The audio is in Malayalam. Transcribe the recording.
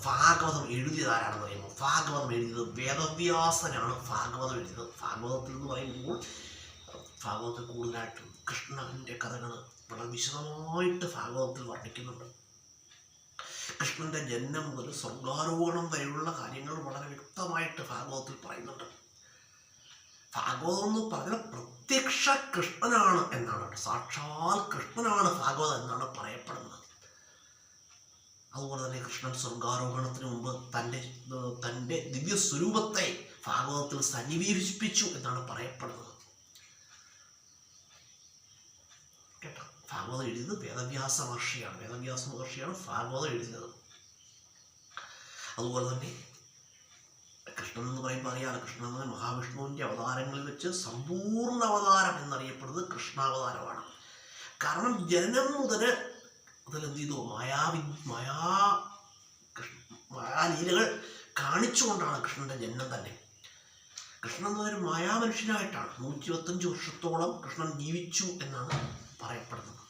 ഭാഗവതം എഴുതിയത് ആരാണെന്ന് പറയുമ്പോൾ, ഭാഗവതം എഴുതിയത് വേദവ്യാസനാണ്. ഭാഗവതം എഴുതിയത്. ഭാഗവതത്തിൽ എന്ന് പറയുമ്പോൾ ഭാഗവതത്തിൽ കൂടുതലായിട്ടും കൃഷ്ണൻ്റെ കഥകൾ വളരെ വിശദമായിട്ട് ഭാഗവതത്തിൽ വർണ്ണിക്കുന്നുണ്ട്. കൃഷ്ണൻ്റെ ജന്മം മുതൽ സ്വർഗാരോഹണം വരെയുള്ള കാര്യങ്ങൾ വളരെ വ്യക്തമായിട്ട് ഭാഗവതത്തിൽ പറയുന്നുണ്ട്. ഭാഗവതം എന്ന് പറഞ്ഞാൽ പ്രത്യക്ഷ കൃഷ്ണനാണ് എന്നാണ്, സാക്ഷാൽ കൃഷ്ണനാണ് ഭാഗവതം എന്നാണ് പറയപ്പെടുന്നത്. അതുപോലെ തന്നെ കൃഷ്ണൻ സ്വർഗാരോഹണത്തിന് മുമ്പ് തൻ്റെ ദിവ്യ സ്വരൂപത്തെ ഭാഗവതത്തിൽ സന്നിവേശിപ്പിച്ചു എന്നാണ് പറയപ്പെടുന്നത്. കേട്ടോ, ഭാഗവതം എഴുതിയത് വേദവ്യാസ മഹർഷിയാണ് ഭാഗവതം എഴുതിയത്. അതുപോലെ തന്നെ കൃഷ്ണൻ എന്ന് പറയുമ്പോൾ അറിയാതെ, കൃഷ്ണൻ എന്ന മഹാവിഷ്ണുവിൻ്റെ അവതാരങ്ങളിൽ വെച്ച് സമ്പൂർണ്ണ അവതാരം എന്നറിയപ്പെടുന്നത് കൃഷ്ണാവതാരമാണ്. കാരണം ജനനം മുതൽ അതിലെന്ത് ചെയ്തു, മായാലീലകൾ കാണിച്ചുകൊണ്ടാണ് കൃഷ്ണൻ്റെ ജന്മം തന്നെ. കൃഷ്ണൻ എന്നൊരു മായാമനുഷ്യനായിട്ടാണ് 125 വർഷത്തോളം കൃഷ്ണൻ ജീവിച്ചു എന്നാണ് പറയപ്പെടുന്നത്.